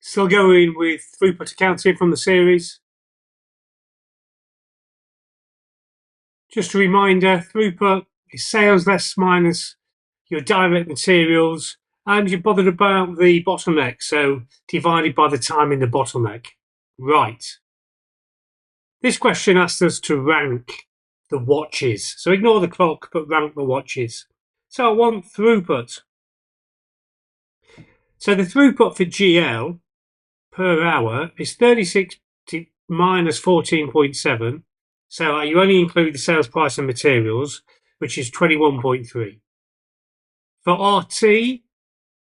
Still going with Throughput Accounting from the series. Just a reminder, throughput is sales less minus your direct materials, and you're bothered about the bottleneck, so divided by the time in the bottleneck. Right. This question asks us to rank the watches. So ignore the clock, but rank the watches. So I want throughput. So the throughput for GL per hour is 36 minus 14.7. So you only include the sales price and materials, which is 21.3. For RT,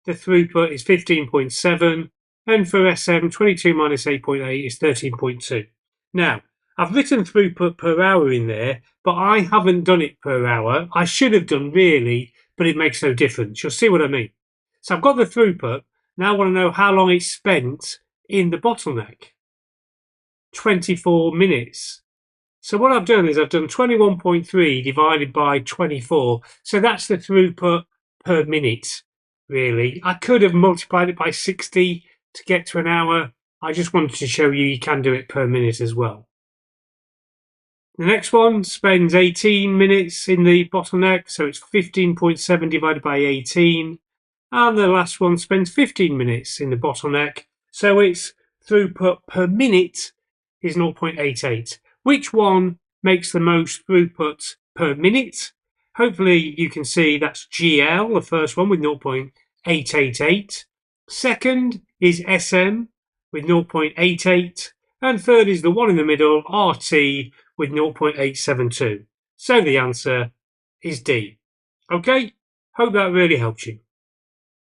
the throughput is 15.7. And for SM, 22 minus 8.8 is 13.2. Now, I've written throughput per hour in there, but I haven't done it per hour. I should have done really, but it makes no difference. You'll see what I mean. So I've got the throughput. Now I want to know how long it's spent in the bottleneck. 24 minutes. So what I've done is I've done 21.3 divided by 24. So that's the throughput per minute, really. I could have multiplied it by 60 to get to an hour. I just wanted to show you can do it per minute as well. The next one spends 18 minutes in the bottleneck, so it's 15.7 divided by 18. And the last one spends 15 minutes in the bottleneck, so its throughput per minute is 0.88. Which one makes the most throughput per minute? Hopefully you can see that's GL, the first one with 0.888. Second is SM with 0.88. And third is the one in the middle, RT, with 0.872. So the answer is D. Okay, hope that really helps you.